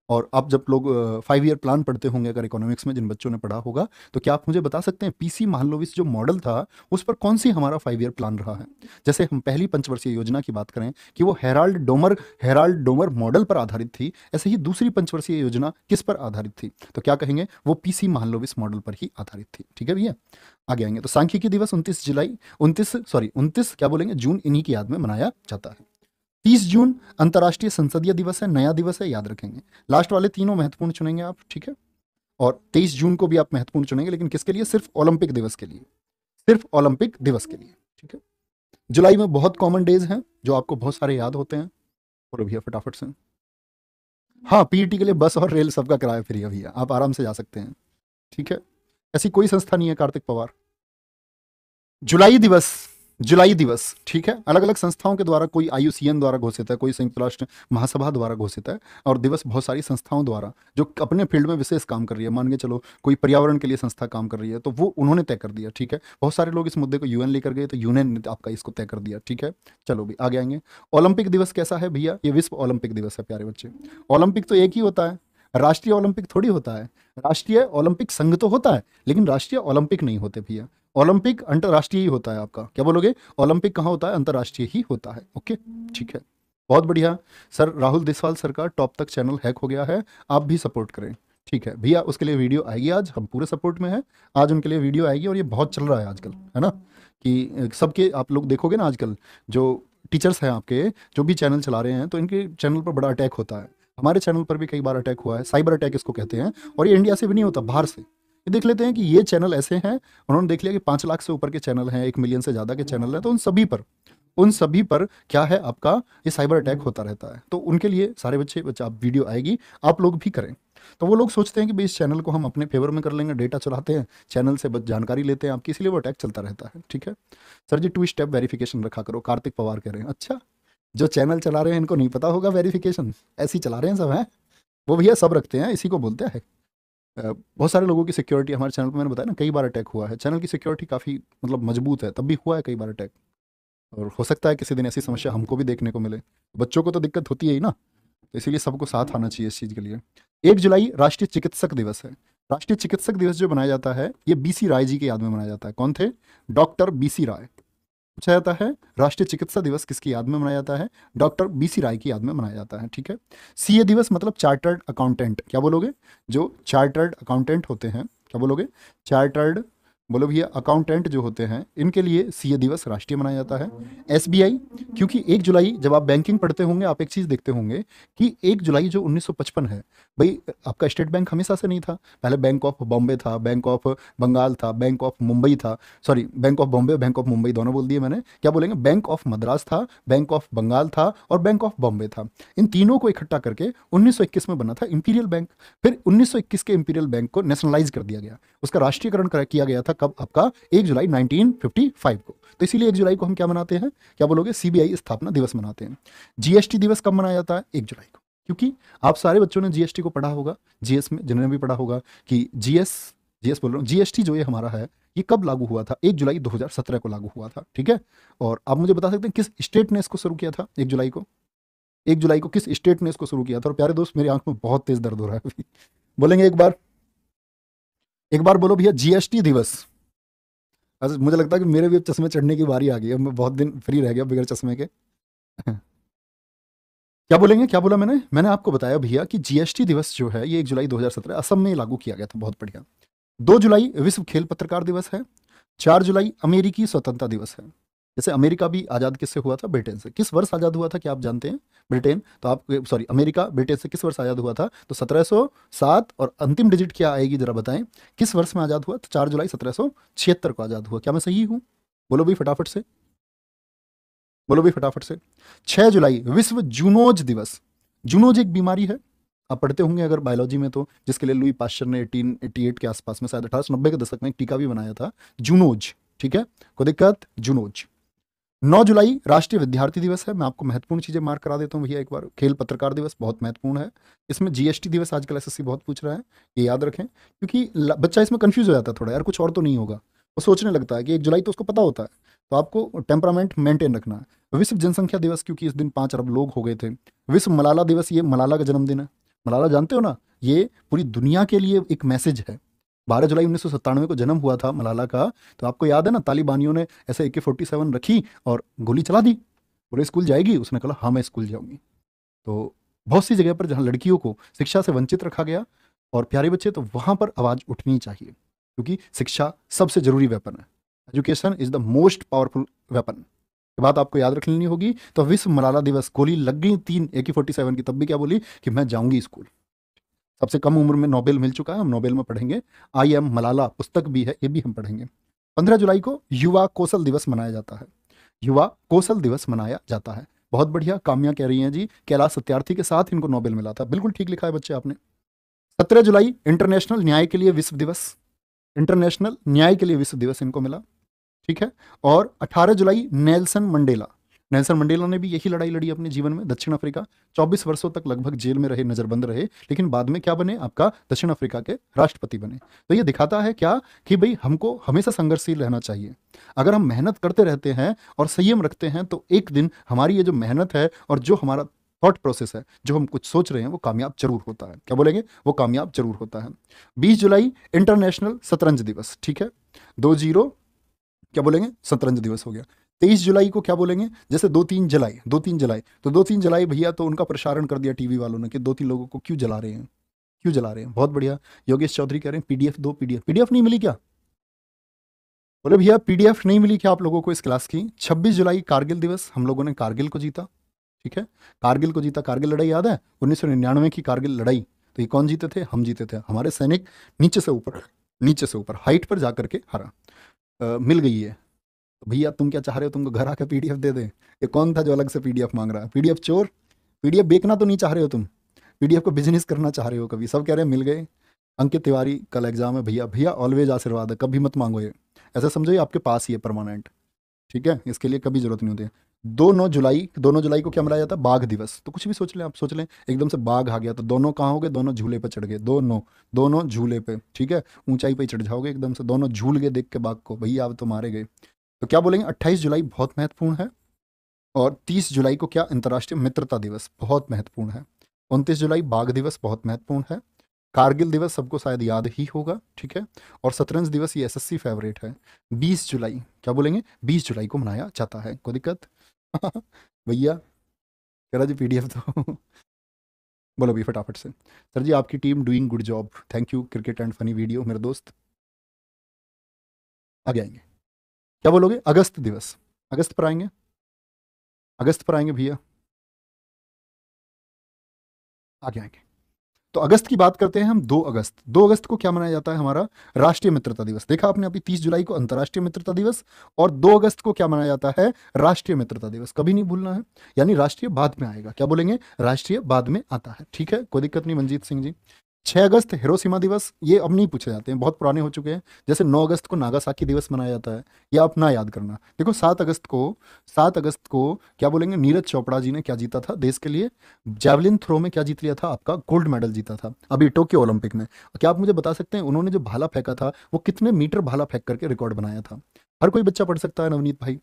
और आप जब लोग 5 ईयर प्लान पढ़ते होंगे अगर इकोनॉमिक्स में, जिन बच्चों ने पढ़ा होगा, तो क्या आप मुझे बता सकते हैं पीसी महालनोबिस जो मॉडल था उस पर कौन सी हमारा 5 ईयर प्लान रहा है? जैसे हम पहली पंचवर्षीय योजना की बात करें कि वो हेराल्ड डोमर मॉडल पर आधारित थी, ऐसे ही दूसरी पंचवर्षीय योजना किस पर आधारित थी? तो क्या कहेंगे, वो पीसी महालनोबिस मॉडल पर ही आधारित थी। ठीक है भैया, आगे आएंगे। तो सांख्यिकी दिवस 29 क्या बोलेंगे, जून इन्हीं की याद में मनाया जाता है। 30 जून अंतर्राष्ट्रीय संसदीय दिवस है, नया दिवस है, याद रखेंगे। लास्ट वाले तीनों महत्वपूर्ण चुनेंगे आप, ठीक है। और 23 जून को भी आप महत्वपूर्ण चुनेंगे, लेकिन किसके लिए? सिर्फ ओलंपिक दिवस के लिए, सिर्फ ओलंपिक दिवस के लिए, ठीक है। जुलाई में बहुत कॉमन डेज हैं जो आपको बहुत सारे याद होते हैं, बोलो भैया फटाफट से। हाँ, पीईटी के लिए बस और रेल सबका किराया फ्री है भैया, आप आराम से जा सकते हैं, ठीक है। ऐसी कोई संस्था नहीं है कार्तिक पवार। जुलाई दिवस, जुलाई दिवस, ठीक है, अलग अलग संस्थाओं के द्वारा, कोई आईयूसीएन द्वारा घोषित है, कोई संयुक्त राष्ट्र महासभा द्वारा घोषित है, और दिवस बहुत सारी संस्थाओं द्वारा जो अपने फील्ड में विशेष काम कर रही है। मान के चलो कोई पर्यावरण के लिए संस्था काम कर रही है तो वो उन्होंने तय कर दिया, ठीक है। बहुत सारे लोग इस मुद्दे को यूएन लेकर गए तो यूएन ने आपका इसको तय कर दिया, ठीक है। चलो भी आगे आएंगे। ओलंपिक दिवस कैसा है भैया? ये विश्व ओलंपिक दिवस है प्यारे बच्चे। ओलंपिक तो एक ही होता है, राष्ट्रीय ओलंपिक थोड़ी होता है। राष्ट्रीय ओलंपिक संघ तो होता है, लेकिन राष्ट्रीय ओलंपिक नहीं होते भैया। ओलंपिक अंतर्राष्ट्रीय ही होता है आपका। क्या बोलोगे? ओलंपिक कहाँ होता है? अंतर्राष्ट्रीय ही होता है। ओके, ठीक है, बहुत बढ़िया। सर राहुल देसवाल सर का टॉप तक चैनल हैक हो गया है, आप भी सपोर्ट करें, ठीक है भैया। उसके लिए वीडियो आएगी, आज हम पूरे सपोर्ट में हैं, आज उनके लिए वीडियो आएगी। और ये बहुत चल रहा है आजकल, है ना, कि सबके आप लोग देखोगे ना आजकल जो टीचर्स हैं आपके, जो भी चैनल चला रहे हैं, तो इनके चैनल पर बड़ा अटैक होता है। हमारे चैनल पर भी कई बार अटैक हुआ है, साइबर अटैक इसको कहते हैं। और ये इंडिया से भी नहीं होता, बाहर से। ये देख लेते हैं कि ये चैनल ऐसे हैं, उन्होंने देख लिया कि 5 लाख से ऊपर के चैनल हैं, 1 मिलियन से ज़्यादा के चैनल हैं, तो उन सभी पर क्या है आपका, ये साइबर अटैक होता रहता है। तो उनके लिए सारे बच्चे आप वीडियो आएगी, आप लोग भी करें। तो वो लोग सोचते हैं कि भाई इस चैनल को हम अपने फेवर में कर लेंगे, डेटा चलाते हैं, चैनल से बस जानकारी लेते हैं आपकी, इसलिए वो अटैक चलता रहता है, ठीक है। सर जी 2 स्टेप वेरिफिकेशन रखा करो, कार्तिक पवार कह रहे हैं। अच्छा, जो चैनल चला रहे हैं इनको नहीं पता होगा वेरिफिकेशन, ऐसे ही चला रहे हैं सब, हैं वो भैया, सब रखते हैं, इसी को बोलते हैं। बहुत सारे लोगों की सिक्योरिटी हमारे चैनल पर, मैंने बताया ना, कई बार अटैक हुआ है। चैनल की सिक्योरिटी काफ़ी मतलब मजबूत है, तब भी हुआ है कई बार अटैक। और हो सकता है किसी दिन ऐसी समस्या हमको भी देखने को मिले। बच्चों को तो दिक्कत होती है ही ना, तो इसीलिए सबको साथ आना चाहिए इस चीज़ के लिए। 1 जुलाई राष्ट्रीय चिकित्सक दिवस है। राष्ट्रीय चिकित्सक दिवस जो मनाया जाता है, ये बीसी राय जी के याद में मनाया जाता है। कौन थे? डॉक्टर बीसी राय। पूछा जाता है राष्ट्रीय चिकित्सा दिवस किसकी याद में मनाया जाता है? डॉक्टर बीसी राय की याद में मनाया जाता है, ठीक है। सीए दिवस मतलब चार्टर्ड अकाउंटेंट। क्या बोलोगे? जो चार्टर्ड अकाउंटेंट होते हैं, क्या बोलोगे? चार्टर्ड, बोलो भैया, अकाउंटेंट जो होते हैं, इनके लिए सीए दिवस राष्ट्रीय मनाया जाता है। एसबीआई, क्योंकि 1 जुलाई जब आप बैंकिंग पढ़ते होंगे, आप एक चीज़ देखते होंगे कि 1 जुलाई जो 1955 है, भाई आपका स्टेट बैंक हमेशा से नहीं था। पहले बैंक ऑफ बॉम्बे था, बैंक ऑफ बंगाल था, बैंक ऑफ मुंबई था, sorry bank of Bombay, bank of Mumbai दोनों बोल दिए मैंने। क्या बोलेंगे? बैंक ऑफ मद्रास था, बैंक ऑफ बंगाल था, और बैंक ऑफ बॉम्बे था। इन तीनों को इकट्ठा करके 1921 में बना था इंपीरियल बैंक। फिर 1921 के इंपीरियल बैंक को नेशनलाइज कर दिया गया, उसका राष्ट्रीयकरण किया गया था। कब? आपका 1 जुलाई 1955 को। तो इसीलिए 1 जुलाई को हम क्या मनाते हैं? क्या बोलोगे? सीबीआई स्थापना दिवस मनाते हैं। जीएसटी दिवस कब मनाया जाता है? 1 जुलाई को। क्योंकि आप सारे बच्चों ने जीएसटी को पढ़ा होगा, जीएस में जिन्होंने भी पढ़ा होगा कि जीएस बोल रहा हूँ, जीएसटी जो ये हमारा है, ये कब लागू हुआ था? 1 जुलाई 2017 को लागू हुआ था, ठीक है। और आप मुझे बता सकते हैं किस स्टेट ने इसको शुरू किया था? 1 जुलाई को, 1 जुलाई को किस स्टेट ने इसको शुरू किया था? और प्यारे दोस्त, मेरी आंख में बहुत तेज दर्द हो रहा है अभी, बोलेंगे एक बार बोलो भैया, जीएसटी दिवस। अच्छा, मुझे लगता है कि मेरे भी अब चश्मे चढ़ने की बारी आ गई है, मैं बहुत दिन फ्री रह गया बगैर चश्मे के। क्या बोलेंगे? क्या बोला मैंने आपको बताया भैया कि जीएसटी दिवस जो है ये 1 जुलाई 2017 असम में लागू किया गया था। बहुत बढ़िया। 2 जुलाई विश्व खेल पत्रकार दिवस है। 4 जुलाई अमेरिकी स्वतंत्रता दिवस है। जैसे अमेरिका भी आज़ाद किससे हुआ था? ब्रिटेन से। किस वर्ष आज़ाद हुआ था क्या आप जानते हैं? ब्रिटेन, तो आप सॉरी अमेरिका ब्रिटेन से किस वर्ष आज़ाद हुआ था? तो 1707। और अंतिम डिजिट क्या आएगी जरा बताएं, किस वर्ष में आज़ाद हुआ? तो 4 जुलाई 1776 को आज़ाद हुआ। क्या मैं सही हूँ? बोलो भाई फटाफट से, बोलो भाई फटाफट से। 6 जुलाई विश्व जूनोज दिवस। जूनोज एक बीमारी है, आप पढ़ते होंगे अगर बायोलॉजी में, तो जिसके लिए लुई पास्चर ने 1888 के आसपास में, शायद 1890 के दशक में एक टीका भी बनाया था, जूनोज, ठीक है, कोई दिक्कत? जूनोज। 9 जुलाई राष्ट्रीय विद्यार्थी दिवस है। मैं आपको महत्वपूर्ण चीजें मार्क करा देता हूँ भैया एक बार। खेल पत्रकार दिवस बहुत महत्वपूर्ण है। इसमें जीएसटी दिवस आजकल एसएससी बहुत पूछ रहा है, ये याद रखें, क्योंकि बच्चा इसमें कंफ्यूज हो जाता है थोड़ा, यार कुछ और तो नहीं होगा। वो सोचने लगता है कि 1 जुलाई तो उसको पता होता है, तो आपको टेम्परामेंट मेंटेन रखना है। विश्व जनसंख्या दिवस, क्योंकि इस दिन 5 अरब लोग हो गए थे। विश्व मलाला दिवस, ये मलाला का जन्मदिन है। मलाला जानते हो ना, ये पूरी दुनिया के लिए एक मैसेज है। 12 जुलाई 1997 को जन्म हुआ था मलाला का। तो आपको याद है ना, तालिबानियों ने ऐसे AK-47 रखी और गोली चला दी, बोले स्कूल जाएगी, उसने कहा हाँ मैं स्कूल जाऊंगी। तो बहुत सी जगह पर जहाँ लड़कियों को शिक्षा से वंचित रखा गया और प्यारे बच्चे, तो वहां पर आवाज उठनी चाहिए, क्योंकि शिक्षा सबसे जरूरी वेपन है। Education is the most powerful weapon. ये बात आपको याद रख लेनी होगी। तो विश्व मलाला दिवस, गोली लग गई 3 AK-47 की, तब भी क्या बोली कि मैं जाऊंगी स्कूल। सबसे कम उम्र में नोबेल मिल चुका है, हम नोबेल में पढ़ेंगे। आई एम मलाला पुस्तक भी है, ये भी हम पढ़ेंगे। 15 जुलाई को युवा कौशल दिवस मनाया जाता है। युवा कौशल दिवस मनाया जाता है। बहुत बढ़िया, काम्या कह रही हैं जी कैलाश सत्यार्थी के साथ इनको नोबेल मिला था। बिल्कुल ठीक लिखा है बच्चे आपने। 17 जुलाई इंटरनेशनल न्याय के लिए विश्व दिवस, इंटरनेशनल न्याय के लिए विश्व दिवस इनको मिला, ठीक है। और 18 जुलाई नेल्सन मंडेला, नेल्सन मंडेला ने भी यही लड़ाई लड़ी अपने जीवन में। दक्षिण अफ्रीका, 24 वर्षों तक लगभग जेल में रहे, नजरबंद रहे, लेकिन बाद में क्या बने, आपका दक्षिण अफ्रीका के राष्ट्रपति बने। तो ये दिखाता है क्या कि भाई हमको हमेशा संघर्षशील रहना चाहिए। अगर हम मेहनत करते रहते हैं और संयम रखते हैं, तो एक दिन हमारी ये जो मेहनत है और जो हमारा थॉट प्रोसेस है, जो हम कुछ सोच रहे हैं, वो कामयाब जरूर होता है। क्या बोलेंगे, वो कामयाब जरूर होता है। 20 जुलाई इंटरनेशनल शतरंज दिवस, ठीक है। 20 क्या बोलेंगे, शतरंज दिवस हो गया। 23 जुलाई को क्या बोलेंगे, जैसे 2-3 जुलाई, 2-3 जुलाई, तो 2-3 जुलाई भैया तो उनका प्रसारण कर दिया टीवी वालों ने कि 2-3 लोगों को क्यों जला रहे हैं, क्यों जला रहे हैं। बहुत बढ़िया। योगेश चौधरी कह रहे हैं PDF दो, PDF नहीं मिली क्या। बोले भैया PDF नहीं मिली क्या आप लोगों को इस क्लास की। 26 जुलाई कारगिल दिवस, हम लोगों ने कारगिल को जीता, ठीक है। कारगिल को जीता, कारगिल लड़ाई याद है, 1999 की कारगिल लड़ाई। तो ये कौन जीते थे, हम जीते थे। हमारे सैनिक नीचे से ऊपर, नीचे से ऊपर हाइट पर जाकर के हरा। मिल गई है। तो भैया तुम क्या चाह रहे हो, तुमको घर आकर PDF दे दें। ये कौन था जो अलग से PDF मांग रहा है, PDF चोर। PDF बेचना तो नहीं चाह रहे हो तुम, PDF को बिजनेस करना चाह रहे हो। कभी सब कह रहे हैं मिल गए। अंकित तिवारी, कल एग्जाम है भैया, भैया ऑलवेज आशीर्वाद है, कभी मत मांगो ये, ऐसा समझो ये आपके पास ही है परमानेंट, ठीक है। इसके लिए कभी जरूरत नहीं होती है। 2-9 जुलाई को क्या मनाया जाता है, बाघ दिवस। तो कुछ भी सोच लें आप, सोच लें एकदम से बाघ आ गया तो दोनों कहाँ हो गए, दोनों झूले पे चढ़ गए। दोनों झूले पे, ठीक है, ऊंचाई पे चढ़ जाओगे एकदम से, दोनों झूल गए देख के बाघ को, भैया अब तो मारे गए। तो क्या बोलेंगे, 28 जुलाई बहुत महत्वपूर्ण है। और 30 जुलाई को क्या, अंतर्राष्ट्रीय मित्रता दिवस, बहुत महत्वपूर्ण है। 29 जुलाई बाघ दिवस, बहुत महत्वपूर्ण है। कारगिल दिवस सबको शायद याद ही होगा, ठीक है। और शतरंज दिवस ये SSC फेवरेट है। 20 जुलाई क्या बोलेंगे, 20 जुलाई को मनाया जाता है। कोई दिक्कत भैया कह रहा जी PDF तो बोलो भी फटाफट से। सर जी आपकी team doing good job, thank you. Cricket and funny video मेरे दोस्त आगे आएंगे। क्या बोलोगे, अगस्त दिवस, अगस्त पर आएंगे, अगस्त पर आएंगे भैया, आगे आएंगे। तो अगस्त की बात करते हैं हम। 2 अगस्त, 2 अगस्त को क्या मनाया जाता है, हमारा राष्ट्रीय मित्रता दिवस। देखा आपने अभी, 30 जुलाई को अंतर्राष्ट्रीय मित्रता दिवस और 2 अगस्त को क्या मनाया जाता है, राष्ट्रीय मित्रता दिवस। कभी नहीं भूलना है, यानी राष्ट्रीय बाद में आएगा। क्या बोलेंगे, राष्ट्रीय बाद में आता है, ठीक है, कोई दिक्कत नहीं मंजीत सिंह जी। 6 अगस्त हिरोशिमा दिवस, ये अब नहीं पूछे जाते हैं, बहुत पुराने हो चुके हैं। जैसे 9 अगस्त को नागासाकी दिवस मनाया जाता है, ये आप ना याद करना। देखो 7 अगस्त को क्या बोलेंगे, नीरज चोपड़ा जी ने क्या जीता था देश के लिए, जैवलिन थ्रो में क्या जीत लिया था, आपका गोल्ड मेडल जीता था अभी टोक्यो ओलंपिक में। क्या आप मुझे बता सकते हैं उन्होंने जो भाला फेंका था, वो कितने मीटर भाला फेंक करके रिकॉर्ड बनाया था। हर कोई बच्चा पढ़ सकता है नवनीत भाई।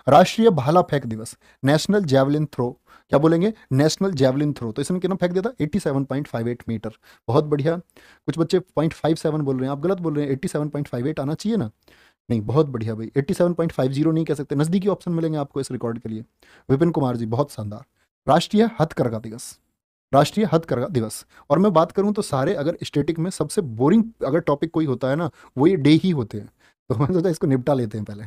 राष्ट्रीय भाला फेंक दिवस, नेशनल जैवलिन थ्रो, क्या बोलेंगे, नेशनल जैवलिन थ्रो। तो इसने कितना फेंक दिया था, 87.58 मीटर। बहुत बढ़िया। कुछ बच्चे 0.57 बोल रहे हैं, आप गलत बोल रहे हैं, 87.58 आना चाहिए ना। नहीं, बहुत बढ़िया भाई, 87.50 नहीं कह सकते, नजदीकी ऑप्शन मिलेंगे आपको इस रिकॉर्ड के लिए। विपिन कुमार जी, बहुत शानदार। राष्ट्रीय हथकरघा दिवस, राष्ट्रीय हथकरघा दिवस। और मैं बात करूं तो सारे अगर स्टेटिक में सबसे बोरिंग अगर टॉपिक कोई होता है ना, वो ये डे ही होते हैं। तो मैंने सोचा इसको निपटा लेते हैं पहले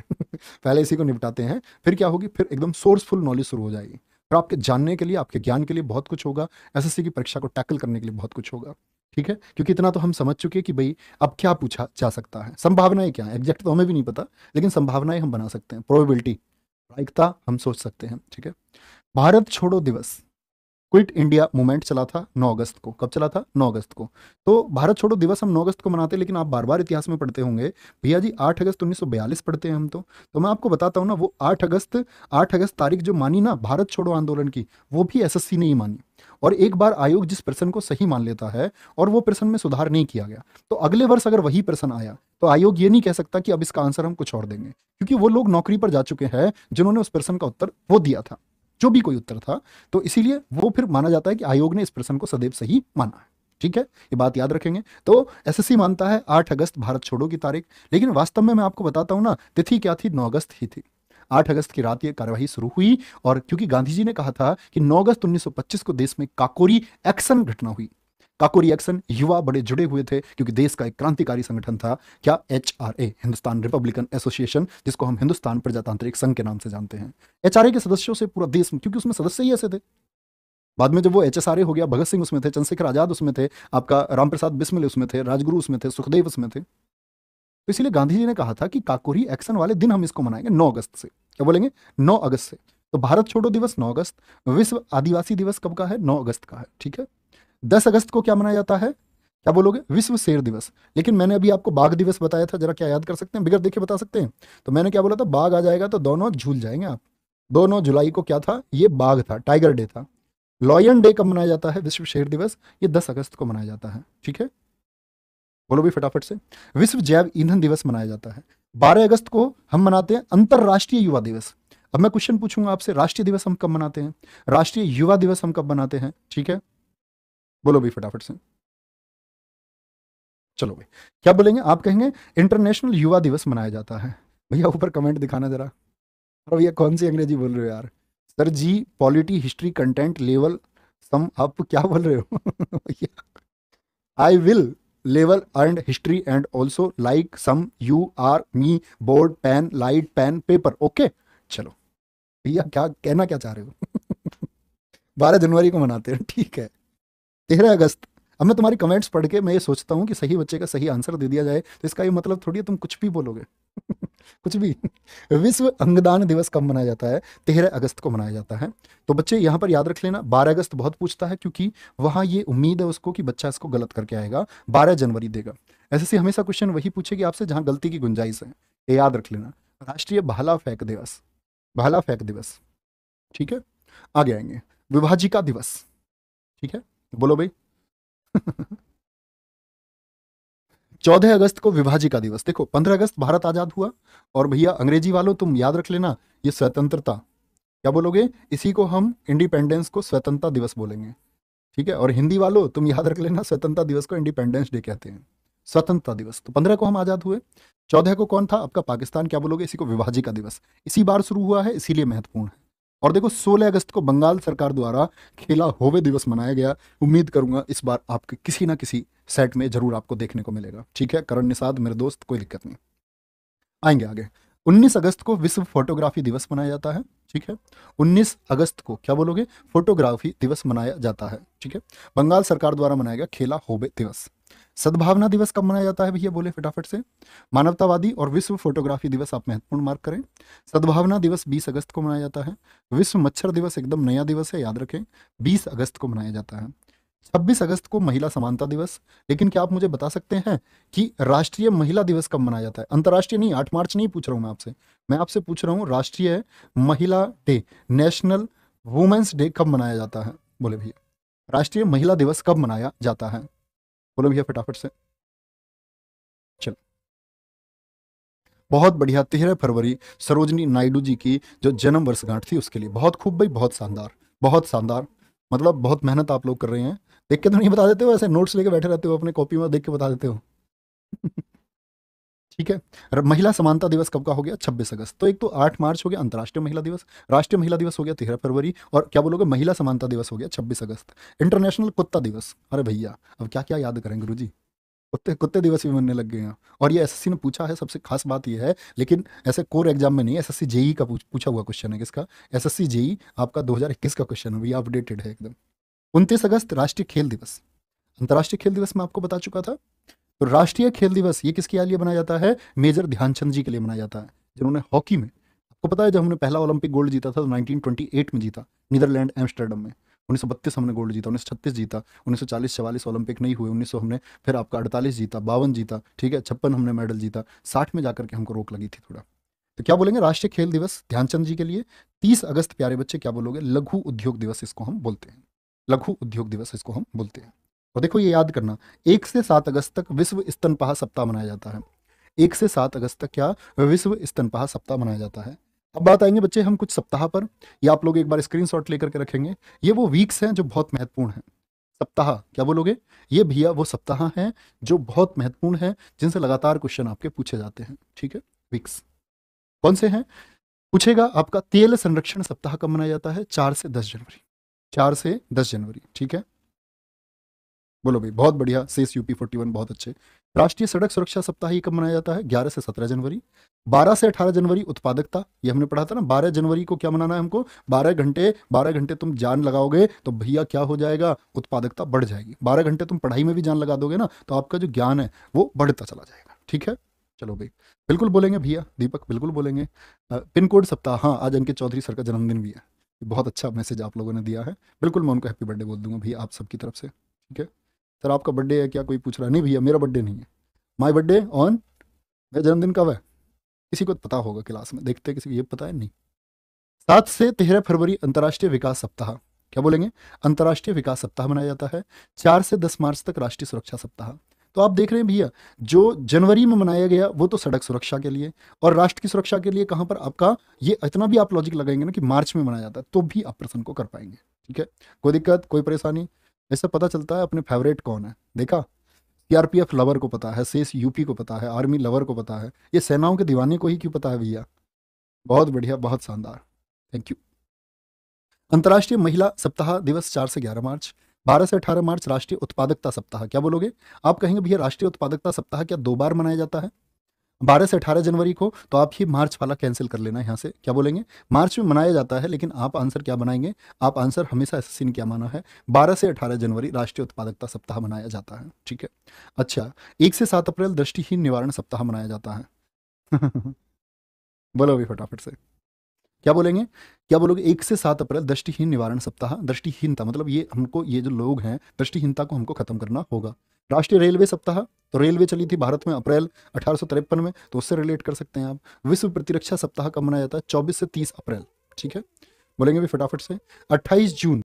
पहले इसी को निपटाते हैं, फिर क्या होगी, फिर एकदम सोर्सफुल नॉलेज शुरू हो जाएगी। फिर आपके जानने के लिए, आपके ज्ञान के लिए बहुत कुछ होगा। SSC की परीक्षा को टैकल करने के लिए बहुत कुछ होगा, ठीक है। क्योंकि इतना तो हम समझ चुके हैं कि भाई अब क्या पूछा जा सकता है, संभावनाएं क्या है, एग्जैक्ट तो हमें भी नहीं पता, लेकिन संभावनाएं हम बना सकते हैं, प्रोबेबिलिटी, प्रायिकता हम सोच सकते हैं, ठीक है। भारत छोड़ो दिवस, क्विट इंडिया मूवमेंट चला था 9 अगस्त को। कब चला था, 9 अगस्त को। तो भारत छोड़ो दिवस हम 9 अगस्त को मनाते हैं, लेकिन आप बार बार इतिहास में पढ़ते होंगे भैया जी, 8 अगस्त 1942 पढ़ते हैं हम। तो मैं आपको बताता हूँ ना, वो 8 अगस्त तारीख जो मानी ना भारत छोड़ो आंदोलन की, वो भी SSC ने ही मानी। और एक बार आयोग जिस प्रश्न को सही मान लेता है और वो प्रश्न में सुधार नहीं किया गया, तो अगले वर्ष अगर वही प्रश्न आया तो आयोग ये नहीं कह सकता कि अब इसका आंसर हम कुछ और देंगे, क्योंकि वो लोग नौकरी पर जा चुके हैं जिन्होंने उस प्रश्न का उत्तर वो दिया था, जो भी कोई उत्तर था। तो इसीलिए वो फिर माना जाता है कि आयोग ने इस प्रश्न को सदैव सही माना है। ठीक है, ये बात याद रखेंगे। तो एसएससी मानता है 8 अगस्त भारत छोड़ो की तारीख, लेकिन वास्तव में मैं आपको बताता हूं ना, तिथि क्या थी, 9 अगस्त ही थी। 8 अगस्त की रात ये कार्यवाही शुरू हुई, और क्योंकि गांधी जी ने कहा था कि 9 अगस्त 1925 को देश में काकोरी एक्शन घटना हुई। काकोरी एक्शन, युवा बड़े जुड़े हुए थे क्योंकि देश का एक क्रांतिकारी संगठन था, क्या, HRA, हिंदुस्तान रिपब्लिकन एसोसिएशन, जिसको हम हिंदुस्तान प्रजातांत्रिक संघ के नाम से जानते हैं। HRA के सदस्यों से पूरा देश, क्योंकि उसमें सदस्य ही ऐसे थे। बाद में जब वो HSRA हो गया, भगत सिंह उसमें थे, चंद्रशेखर आजाद उसमें थे, आपका रामप्रसाद बिस्मिल उसमें थे, राजगुरु उसमें थे, सुखदेव उसमें थे। तो इसलिए गांधी जी ने कहा था कि काकोरी एक्शन वाले दिन हम इसको मनाएंगे 9 अगस्त से। क्या बोलेंगे, 9 अगस्त से। तो भारत छोड़ो दिवस 9 अगस्त, विश्व आदिवासी दिवस कब का है, 9 अगस्त का है। ठीक है, 10 अगस्त को क्या मनाया जाता है, क्या बोलोगे, विश्व शेर दिवस। लेकिन मैंने अभी आपको बाघ दिवस बताया था, जरा क्या याद कर सकते हैं, बिगड़ देखे बता सकते हैं। तो मैंने क्या बोला था, बाघ आ जाएगा तो दोनों झूल जाएंगे आप। 2 जुलाई को क्या था, ये बाघ था, टाइगर डे था। लॉयन डे कब मनाया जाता है, विश्व शेर दिवस, ये 10 अगस्त को मनाया जाता है। ठीक है, बोलो भी फटाफट से। विश्व जैव ईंधन दिवस मनाया जाता है। 12 अगस्त को हम मनाते हैं अंतरराष्ट्रीय युवा दिवस। अब मैं क्वेश्चन पूछूंगा आपसे, राष्ट्रीय दिवस हम कब मनाते हैं, राष्ट्रीय युवा दिवस हम कब मनाते हैं। ठीक है, बोलो भी फटाफट से। चलो भाई, क्या बोलेंगे आप, कहेंगे इंटरनेशनल युवा दिवस मनाया जाता है। भैया ऊपर कमेंट दिखाना जरा। और भैया कौन सी अंग्रेजी बोल रहे हो यार, sir ji polity history content level some आप क्या बोल रहे हो भैया, I will level and history and also like some you are me board pen light pen paper okay. चलो भैया, क्या कहना क्या चाह रहे हो 12 जनवरी को मनाते हैं, ठीक है। 13 अगस्त, अब मैं तुम्हारी कमेंट्स पढ़ के मैं ये सोचता हूँ कि सही बच्चे का सही आंसर दे दिया जाए, तो इसका ये मतलब थोड़ी है तुम कुछ भी बोलोगे कुछ भी विश्व अंगदान दिवस कब मनाया जाता है, 13 अगस्त को मनाया जाता है। तो बच्चे यहाँ पर याद रख लेना, 12 अगस्त बहुत पूछता है, क्योंकि वहाँ ये उम्मीद है उसको कि बच्चा इसको गलत करके आएगा, 12 जनवरी देगा। एसएससी हमेशा क्वेश्चन वही पूछेगी आपसे जहाँ गलती की गुंजाइश है, ये याद रख लेना। राष्ट्रीय भाला फेंक दिवस, भाला फेंक दिवस। ठीक है, आगे आएंगे, विभाजिका दिवस। ठीक है, बोलो भाई 14 अगस्त को विभाजिका दिवस। देखो 15 अगस्त भारत आजाद हुआ, और भैया अंग्रेजी वालों तुम याद रख लेना, ये स्वतंत्रता, क्या बोलोगे, इसी को हम इंडिपेंडेंस को स्वतंत्रता दिवस बोलेंगे। ठीक है, और हिंदी वालों तुम याद रख लेना, स्वतंत्रता दिवस को इंडिपेंडेंस डे कहते हैं, स्वतंत्रता दिवस। तो 15 को हम आजाद हुए, 14 को कौन था आपका पाकिस्तान, क्या बोलोगे, इसी को विभाजिका दिवस, इसी बार शुरू हुआ है इसीलिए महत्वपूर्ण है। और देखो 16 अगस्त को बंगाल सरकार द्वारा खेला होवे दिवस मनाया गया। उम्मीद करूंगा इस बार आपके किसी ना किसी सेट में जरूर आपको देखने को मिलेगा। ठीक है, करण निषाद मेरे दोस्त, कोई दिक्कत नहीं। आएंगे आगे, 19 अगस्त को विश्व फोटोग्राफी दिवस मनाया जाता है। ठीक है, 19 अगस्त को क्या बोलोगे, फोटोग्राफी दिवस मनाया जाता है। ठीक है, बंगाल सरकार द्वारा मनाया गया खेला होबे दिवस। सद्भावना दिवस कब मनाया जाता है भैया, बोले फटाफट से। मानवतावादी और विश्व फोटोग्राफी दिवस आप महत्वपूर्ण मार्क करें। सद्भावना दिवस 20 अगस्त को मनाया जाता है। विश्व मच्छर दिवस एकदम नया दिवस है, याद रखें, 20 अगस्त को मनाया जाता है। 26 अगस्त को महिला समानता दिवस। लेकिन क्या आप मुझे बता सकते हैं कि राष्ट्रीय महिला दिवस कब मनाया जाता है, अंतर्राष्ट्रीय नहीं, 8 मार्च नहीं पूछ रहा हूं मैं आपसे पूछ रहा हूं राष्ट्रीय महिला डे, नेशनल वुमेन्स डे कब मनाया जाता है, बोले भैया, राष्ट्रीय महिला दिवस कब मनाया जाता है, बोलो भैया फटाफट से। चलो बहुत बढ़िया, 13 फरवरी सरोजनी नायडू जी की जो जन्म वर्षगांठ थी उसके लिए, बहुत खूब भाई, बहुत शानदार, बहुत शानदार। मतलब बहुत मेहनत आप लोग कर रहे हैं, देख के तो नहीं बता देते हो, ऐसे नोट्स लेके बैठे रहते हो अपने कॉपी में, देख के बता देते हो ठीक है, महिला समानता दिवस कब का हो गया, 26 अगस्त। तो एक तो 8 मार्च हो गया अंतर्राष्ट्रीय महिला दिवस, राष्ट्रीय महिला दिवस हो गया 13 फरवरी, और क्या बोलोगे महिला समानता दिवस हो गया 26 अगस्त। इंटरनेशनल कुत्ता दिवस, अरे भैया अब क्या क्या याद करें गुरुजी, कुत्ते कुत्ते दिवस भी मनने लग गए हैं। और ये एसएससी ने पूछा है, सबसे खास बात ये है, लेकिन ऐसे कोर एग्जाम में नहीं, एसएससी जेई का पूछा हुआ क्वेश्चन है, किसका, एसएससी जेई आपका 2021 का क्वेश्चन है भैया, अपडेटेड है एकदम। 29 अगस्त राष्ट्रीय खेल दिवस, अंतर्राष्ट्रीय खेल दिवस मैं आपको बता चुका था। तो राष्ट्रीय खेल दिवस ये किसके लिए बनाया जाता है, मेजर ध्यानचंद जी के लिए मनाया जाता है, जिन्होंने हॉकी में, आपको पता है जब हमने पहला ओलंपिक गोल्ड जीता था तो 1928 में जीता, नीदरलैंड एम्स्टर्डम में। 1932 हमने गोल्ड जीता, 1936 जीता, 1940-44 ओलंपिक नहीं हुए, 1900 हमने फिर आपका 48 जीता, 52 जीता, ठीक है, 56 हमने मेडल जीता, 60 में जाकर के हमको रोक लगी थी थोड़ा। तो क्या बोलेंगे, राष्ट्रीय खेल दिवस ध्यानचंद जी के लिए। 30 अगस्त प्यारे बच्चे क्या बोलोगे, लघु उद्योग दिवस इसको हम बोलते हैं, लघु उद्योग दिवस इसको हम बोलते हैं। और देखो ये याद करना, 1 से 7 अगस्त तक विश्व स्तनपाह सप्ताह मनाया जाता है। 1 से 7 अगस्त तक क्या विश्व स्तनपाह सप्ताह मनाया जाता है। अब बात आएंगे बच्चे हम कुछ सप्ताह पर, या आप लोग एक बार स्क्रीनशॉट लेकर के रखेंगे। ये वो वीक्स हैं जो बहुत महत्वपूर्ण हैं। सप्ताह क्या बोलोगे? ये भैया वो सप्ताह हैं जो बहुत महत्वपूर्ण हैं, जिनसे लगातार क्वेश्चन आपके पूछे जाते हैं। ठीक है, वीक्स कौन से हैं पूछेगा आपका। तेल संरक्षण सप्ताह कब मनाया जाता है? 4 से 10 जनवरी। 4 से 10 जनवरी, ठीक है। बोलो भाई, बहुत बढ़िया, सेस यूपी 41, बहुत अच्छे। राष्ट्रीय सड़क सुरक्षा सप्ताह ये कब मनाया जाता है? 11 से 17 जनवरी। 12 से 18 जनवरी उत्पादकता, ये हमने पढ़ा था ना। 12 जनवरी को क्या मनाना है हमको? 12 घंटे तुम जान लगाओगे तो भैया क्या हो जाएगा? उत्पादकता बढ़ जाएगी। 12 घंटे तुम पढ़ाई में भी जान लगा दोगे ना, तो आपका जो ज्ञान है वो बढ़ता चला जाएगा। ठीक है, चलो भाई, बिल्कुल बोलेंगे भैया दीपक, बिल्कुल बोलेंगे। पिन कोड सप्ताह, हाँ, आज अंकित चौधरी सर का जन्मदिन भी है। बहुत अच्छा मैसेज आप लोगों ने दिया है। बिल्कुल मैं उनको हैप्पी बर्थडे बोल दूंगा भैया आप सबकी तरफ से। ठीक है सर, आपका बर्थडे है क्या? कोई पूछ रहा है। नहीं भैया, मेरा बर्थडे नहीं है। माय बर्थडे ऑन, मेरा जन्मदिन कब है? किसी को पता होगा क्लास में, देखते हैं किसी को ये पता है नहीं। 7 से 13 फरवरी अंतर्राष्ट्रीय विकास सप्ताह, क्या बोलेंगे? अंतर्राष्ट्रीय विकास सप्ताह मनाया जाता है। 4 से 10 मार्च तक राष्ट्रीय सुरक्षा सप्ताह। तो आप देख रहे हैं भैया, जो जनवरी में मनाया गया वो तो सड़क सुरक्षा के लिए, और राष्ट्र की सुरक्षा के लिए कहाँ पर आपका, ये इतना भी आप लॉजिक लगाएंगे ना कि मार्च में मनाया जाता है, तो भी आप प्रश्न को कर पाएंगे। ठीक है, कोई दिक्कत, कोई परेशानी? ऐसा पता चलता है अपने फेवरेट कौन है। देखा, सीआरपीएफ लवर को पता है, शेष यूपी को पता है, आर्मी लवर को पता है, ये सेनाओं के दीवाने को ही क्यों पता है भैया? बहुत बढ़िया, बहुत शानदार, थैंक यू। अंतर्राष्ट्रीय महिला सप्ताह दिवस 4 से 11 मार्च। 12 से 18 मार्च राष्ट्रीय उत्पादकता सप्ताह, क्या बोलोगे? आप कहेंगे भैया राष्ट्रीय उत्पादकता सप्ताह क्या 2 बार मनाया जाता है? 12 से 18 जनवरी को, तो आप ही मार्च वाला कैंसिल कर लेना यहाँ से। क्या बोलेंगे? मार्च में मनाया जाता है, लेकिन आप आंसर क्या बनाएंगे? आप आंसर हमेशा एसएससी ने क्या माना है? 12 से 18 जनवरी राष्ट्रीय उत्पादकता सप्ताह मनाया जाता है। ठीक है, अच्छा, 1 से 7 अप्रैल दृष्टिहीन निवारण सप्ताह मनाया जाता है। बोलो भी फटाफट से, क्या बोलेंगे? क्या बोलोगे? 1 से 7 अप्रैल दृष्टिहीन निवारण सप्ताह। दृष्टिहीनता मतलब ये हमको, ये जो लोग हैं दृष्टिहीनता को हमको खत्म करना होगा। राष्ट्रीय रेलवे सप्ताह, तो रेलवे चली थी भारत में अप्रैल 1853 में, तो उससे रिलेट कर सकते हैं आप। विश्व प्रतिरक्षा सप्ताह कब मनाया जाता है? 24 से 30 अप्रैल। ठीक है, बोलेंगे भी फटाफट से। 28 जून